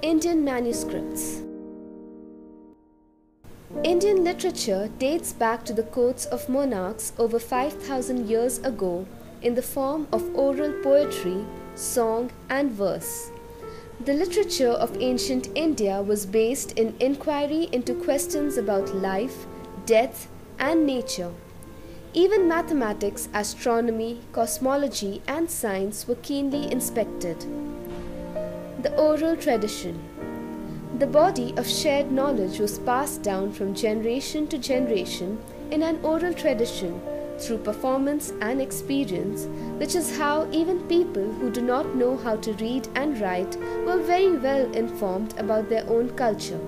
Indian manuscripts. Indian literature dates back to the courts of monarchs over 5,000 years ago in the form of oral poetry, song and verse. The literature of ancient India was based in inquiry into questions about life, death and nature. Even mathematics, astronomy, cosmology and science were keenly inspected. The oral tradition. The body of shared knowledge was passed down from generation to generation in an oral tradition through performance and experience, which is how even people who do not know how to read and write were very well informed about their own culture.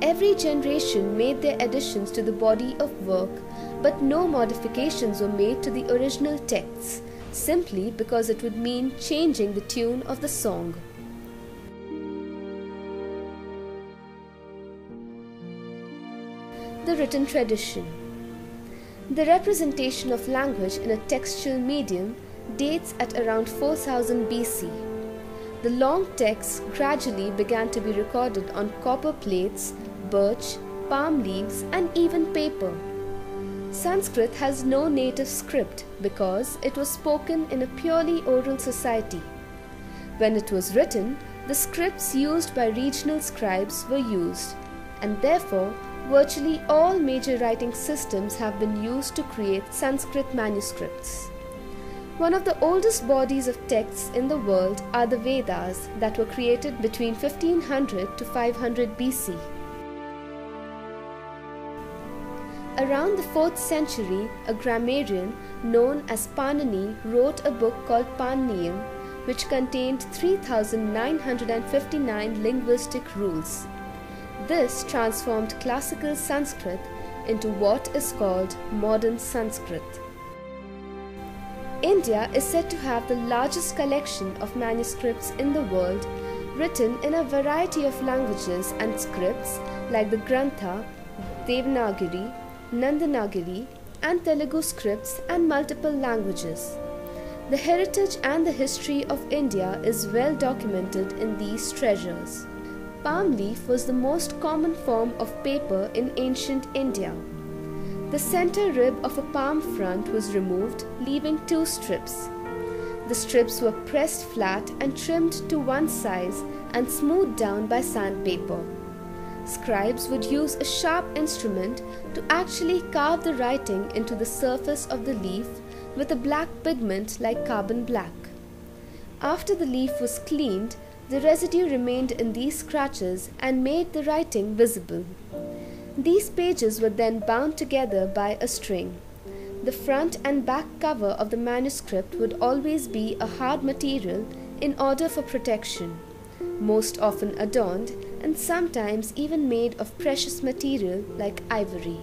Every generation made their additions to the body of work, but no modifications were made to the original texts, simply because it would mean changing the tune of the song. The written tradition. The representation of language in a textual medium dates at around 4000 BC. The long texts gradually began to be recorded on copper plates, birch, palm leaves, and even paper. Sanskrit has no native script because it was spoken in a purely oral society. When it was written, the scripts used by regional scribes were used, and therefore virtually all major writing systems have been used to create Sanskrit manuscripts. One of the oldest bodies of texts in the world are the Vedas that were created between 1500 to 500 BC. Around the 4th century, a grammarian known as Panini wrote a book called Paniyam, which contained 3,959 linguistic rules. This transformed classical Sanskrit into what is called modern Sanskrit. India is said to have the largest collection of manuscripts in the world, written in a variety of languages and scripts like the Grantha, Devanagari, Nandanagari and Telugu scripts and multiple languages. The heritage and the history of India is well documented in these treasures. Palm leaf was the most common form of paper in ancient India. The center rib of a palm front was removed, leaving 2 strips. The strips were pressed flat and trimmed to one size and smoothed down by sandpaper. Scribes would use a sharp instrument to actually carve the writing into the surface of the leaf with a black pigment like carbon black. After the leaf was cleaned, the residue remained in these scratches and made the writing visible. These pages were then bound together by a string. The front and back cover of the manuscript would always be a hard material in order for protection, most often adorned and sometimes even made of precious material like ivory.